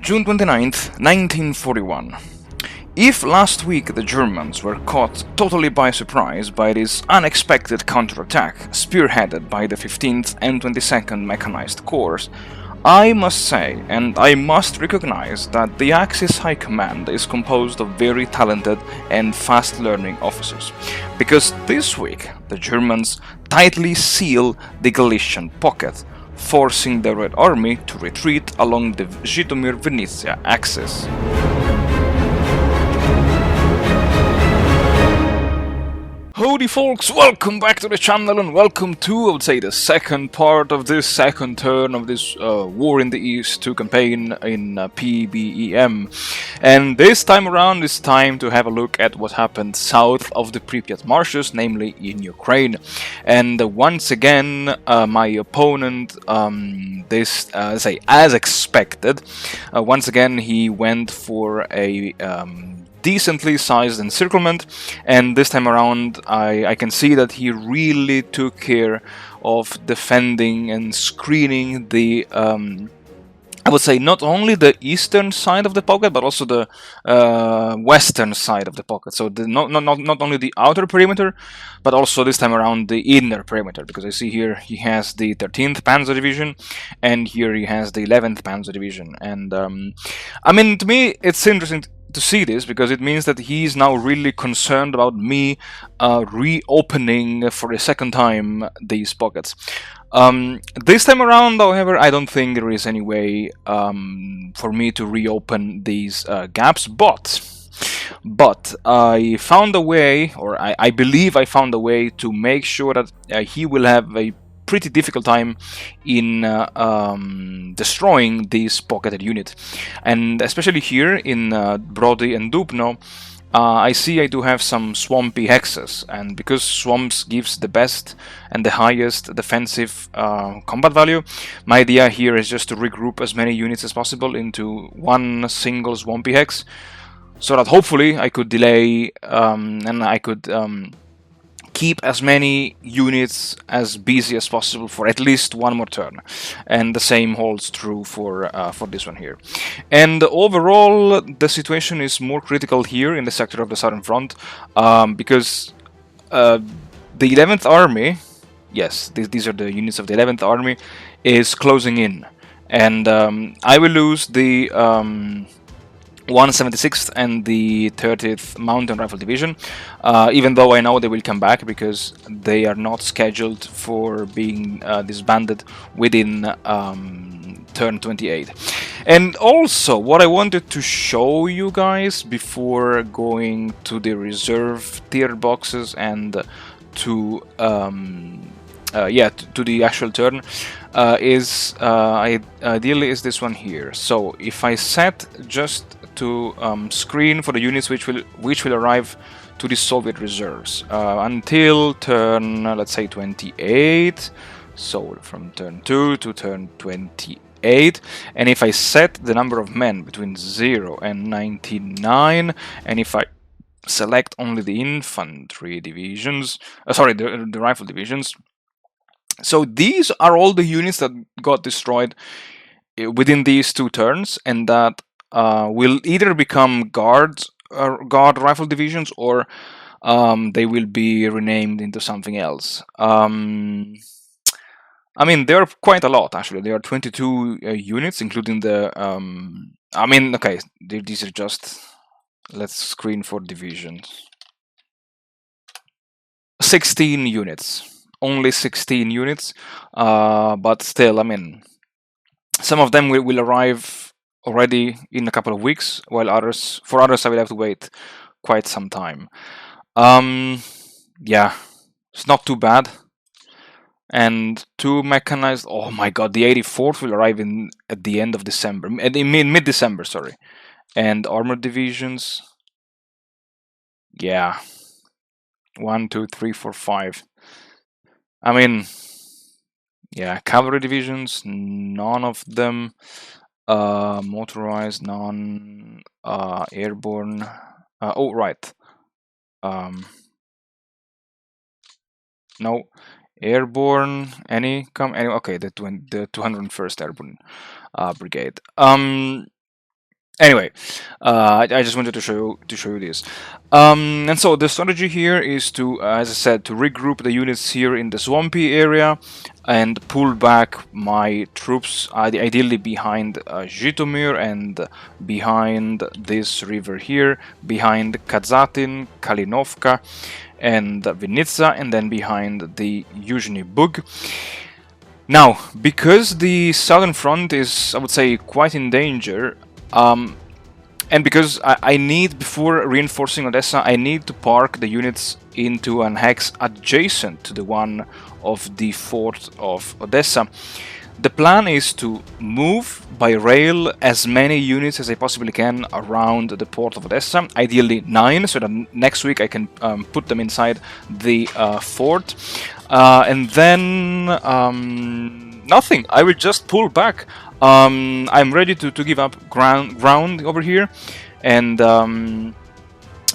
June 29th, 1941. If last week the Germans were caught totally by surprise by this unexpected counterattack spearheaded by the 15th and 22nd Mechanized Corps, I must say, and I must recognize, that the Axis High Command is composed of very talented and fast-learning officers, because this week the Germans tightly seal the Galician pocket, forcing the Red Army to retreat along the Zhytomyr-Vinnytsia axis. Howdy folks, welcome back to the channel and welcome to, I would say, the second part of this second turn of this War in the East 2 campaign in PBEM. And this time around it's time to have a look at what happened south of the Pripyat marshes, namely in Ukraine. And once again, my opponent, as expected, once again he went for a decently sized encirclement, and this time around I can see that he really took care of defending and screening the I would say not only the eastern side of the pocket but also the western side of the pocket, so not only the outer perimeter but also this time around the inner perimeter, because I see here he has the 13th Panzer Division and here he has the 11th Panzer Division, and I mean, to me it's interesting to see this because it means that he's now really concerned about me reopening for a second time these pockets. This time around, however, I don't think there is any way for me to reopen these gaps, but I found a way, or I believe I found a way to make sure that he will have a pretty difficult time in destroying this pocketed unit. And especially here in Brody and Dubno, I see I do have some swampy hexes, and because swamps gives the best and the highest defensive combat value, my idea here is just to regroup as many units as possible into one single swampy hex, so that hopefully I could delay and I could keep as many units as busy as possible for at least one more turn, and the same holds true for this one here. And overall, the situation is more critical here in the sector of the Southern Front, because the 11th Army, yes, these are the units of the 11th Army, is closing in, and I will lose the 176th and the 30th Mountain Rifle Division, even though I know they will come back because they are not scheduled for being disbanded within turn 28. And also, what I wanted to show you guys before going to the reserve tier boxes and to to the actual turn is ideally is this one here. So if I set just to screen for the units which will arrive to the Soviet reserves until turn, let's say 28, so from turn 2 to turn 28, and if I set the number of men between 0 and 99, and if I select only the infantry divisions, the rifle divisions, so these are all the units that got destroyed within these two turns, and that will either become guard rifle divisions, or they will be renamed into something else. I mean, there are quite a lot actually. There are 22 units, including the. I mean, okay, these are just. Let's screen for divisions. 16 units, only 16 units, but still, I mean, some of them will arrive already in a couple of weeks, while for others I will have to wait quite some time. Yeah, it's not too bad. And 2 mechanized, oh my god, the 84th will arrive at the end of December, in mid-December, sorry. And armored divisions, yeah, 1, 2, 3, 4, 5. I mean, yeah, cavalry divisions, none of them. Motorized, none. Airborne. Oh, right. No. Airborne. Any? Okay, the 201st Airborne Brigade. Anyway, I just wanted to show you this, and so the strategy here is to, as I said, to regroup the units here in the swampy area, and pull back my troops, ideally behind Zhytomyr and behind this river here, behind Kazatin, Kalinovka, and Vinitsa, and then behind the Yuzhny Bug. Now, because the southern front is, I would say, quite in danger, and because I need, before reinforcing Odessa, I need to park the units into an hex adjacent to the one of the fort of Odessa. The plan is to move by rail as many units as I possibly can around the port of Odessa, ideally 9, so that next week I can put them inside the fort. And then nothing, I will just pull back. I'm ready to give up ground over here, and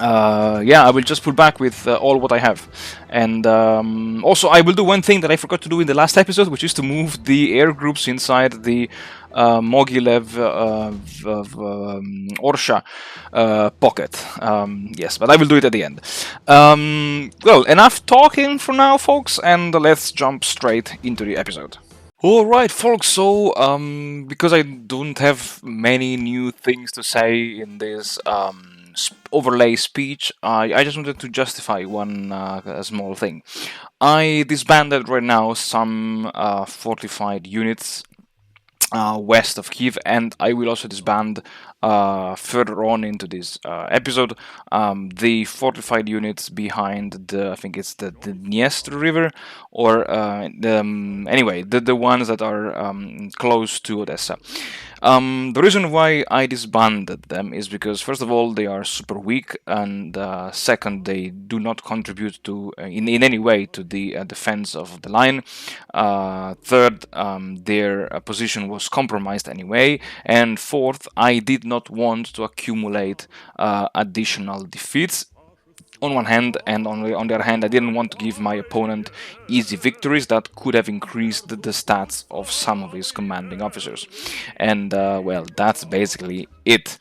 yeah, I will just pull back with all what I have. And also, I will do one thing that I forgot to do in the last episode, which is to move the air groups inside the Mogilev Orsha pocket. Yes, but I will do it at the end. Well, enough talking for now, folks, and let's jump straight into the episode. Alright, folks, so because I don't have many new things to say in this overlay speech, I just wanted to justify one small thing. I disbanded right now some fortified units west of Kiev, and I will also disband further on into this episode the fortified units behind the, I think it's the Dniester River, or anyway, the ones that are close to Odessa. The reason why I disbanded them is because, first of all, they are super weak, and second, they do not contribute to in any way to the defense of the line. Third, their position was compromised anyway, and fourth, I did not want to accumulate additional defeats on one hand, and on the other hand, I didn't want to give my opponent easy victories that could have increased the stats of some of his commanding officers. And well, that's basically it.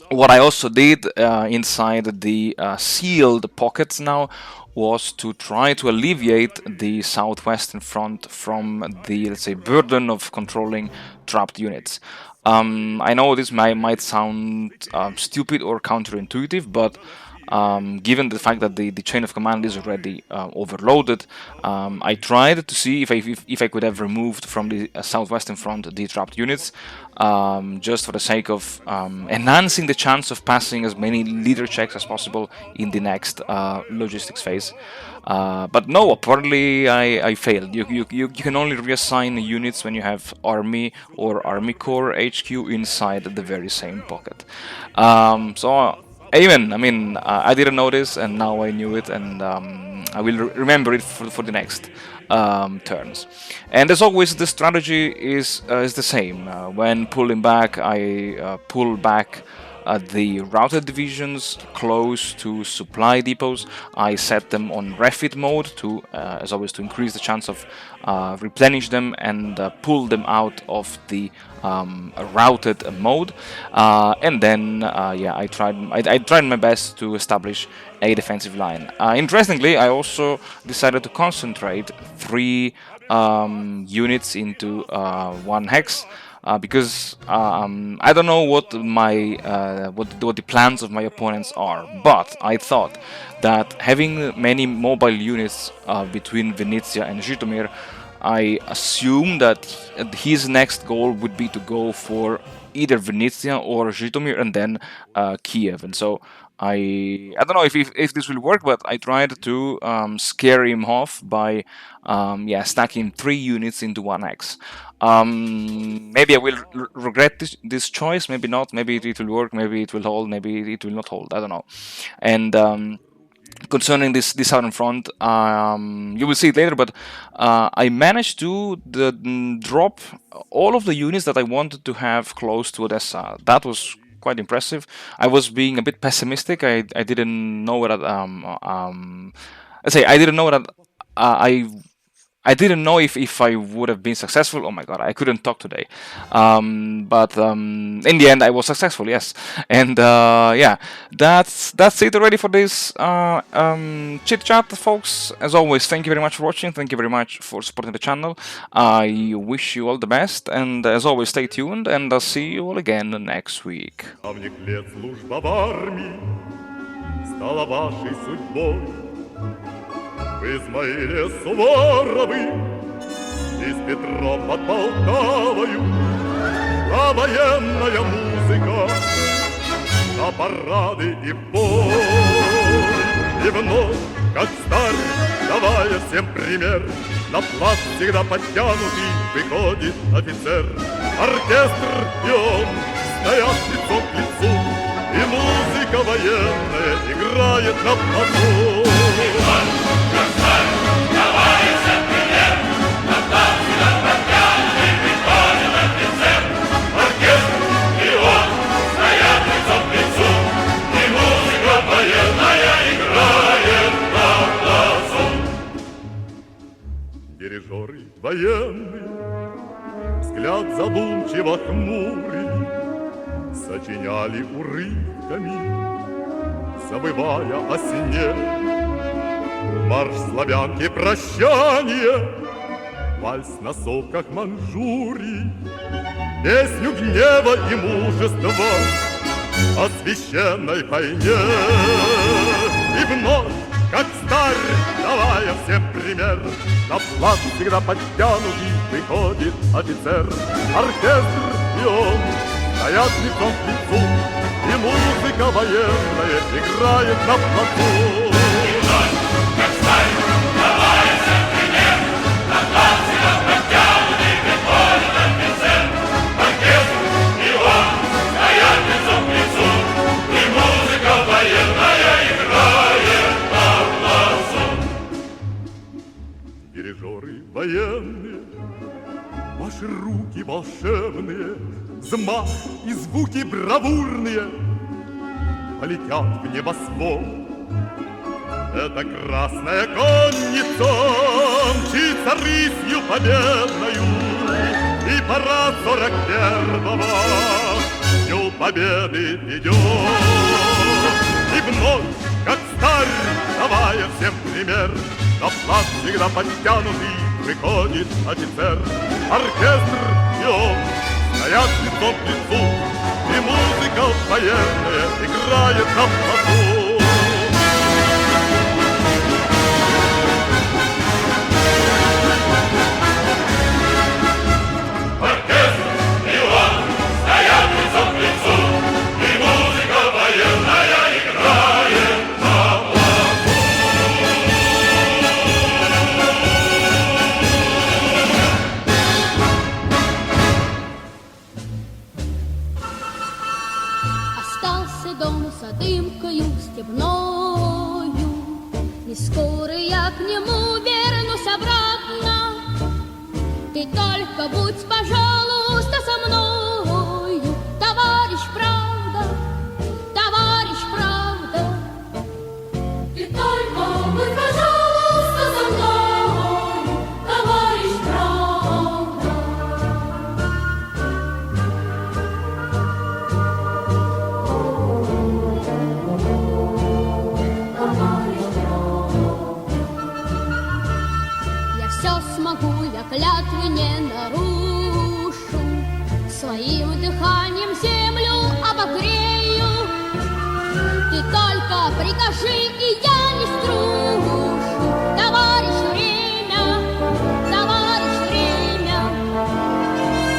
What I also did inside the sealed pockets now was to try to alleviate the southwestern front from the, let's say, burden of controlling trapped units. I know this might sound stupid or counterintuitive, but given the fact that the chain of command is already overloaded, I tried to see if I could have removed from the southwestern front the trapped units, just for the sake of enhancing the chance of passing as many leader checks as possible in the next logistics phase. But no, apparently I failed. You can only reassign units when you have Army or Army Corps HQ inside the very same pocket. So even, I mean, I didn't know this, and now I knew it, and I will remember it for the next turns. And as always, the strategy is the same. When pulling back, I pull back the routed divisions close to supply depots. I set them on refit mode to, as always, to increase the chance of replenish them and pull them out of the routed mode. And then, yeah, I tried my best to establish a defensive line. Interestingly, I also decided to concentrate 3 units into one hex. Because I don't know what what the plans of my opponents are, but I thought that having many mobile units between Venezia and Zhytomyr, I assume that his next goal would be to go for either Venezia or Zhytomyr and then Kiev, and so I don't know if this will work, but I tried to scare him off by yeah, stacking 3 units into one X. Maybe I will regret this choice, maybe not, maybe it will work, maybe it will hold, maybe it will not hold, I don't know. And concerning this southern front, you will see it later, but I managed to drop all of the units that I wanted to have close to Odessa. That was quite impressive. I was being a bit pessimistic. I didn't know that let's say I didn't know that I I didn't know if I would have been successful. Oh my god, I couldn't talk today. But in the end, I was successful, yes. And yeah, that's it already for this chit chat, folks. As always, thank you very much for watching. Thank you very much for supporting the channel. I wish you all the best, and as always, stay tuned. And I'll see you all again next week. Стала вашей судьбой. В Измаиле Суворовы и с Петром под Полтавою шла военная музыка на парады и в бой. И вновь, как старый, давая всем пример, на плац всегда подтянутый выходит офицер. Оркестр и он стоят лицом к лицу, и музыка военная играет на плацу. Как старый, давая всем пример, на плац всегда подтянутый выходит офицер. Оркестр и он стоят лицом к лицу, и музыка военная играет на плацу. Дирижеры военные, взгляд задумчиво хмурый, сочиняли урывками, забывая о сне. Марш славянки прощание, вальс на сопках Манчжурии, песню гнева и мужества о священной войне. И вновь, как старый, давая всем пример, на плац всегда подтянутый выходит офицер. Оркестр и он стоят лицом к лицу, и музыка военная играет на плацу. И вновь, как старый, давая всем пример, на плац всегда подтянутый выходит офицер. Оркестр и он стоят лицом к лицу, и музыка военная играет на плацу. Дирижеры военные, ваши руки волшебные, взмах и звуки бравурные полетят в небосвод. Эта красная конница мчится рысью победною, и парад 41-го к Дню Победы идет. И вновь, как старый, давая всем пример, на плац всегда подтянутый выходит офицер. Оркестр и он стоят лицом к лицу, и музыка военная играет на плацу. Оркестр и он стоят лицом к лицу, и музыка военная играет на плацу. Остался дом за дымкою степною, и скоро я к нему вернусь обратно. Ты только будь, пожалуйста, со мною, товарищ правда, товарищ правда. Ты только будь, пожалуйста, со мною, товарищ правда. Я все смогу, я клятвы не нарушу, своим дыханием землю обогрею. Ты только прикажи, и я не струшу, товарищ время, товарищ время.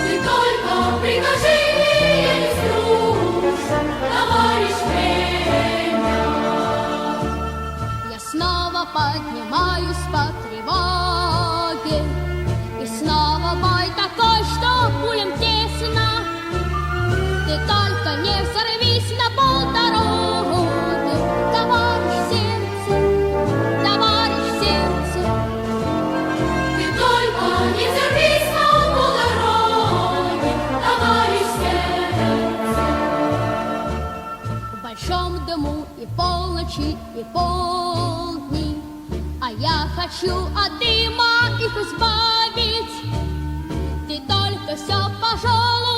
Ты только прикажи, и я не струшу, товарищ время. Я снова поднимаюсь по тревоге, и снова бой такой, что пулям тесно. Ты только не взорвись на полдороги, товарищ сердце, товарищ сердце. Ты только не взорвись на полдороги, товарищ сердце. В большом дыму и полночи, и полдни, а я хочу от дыма их избавить. Ты только все, пожалуй,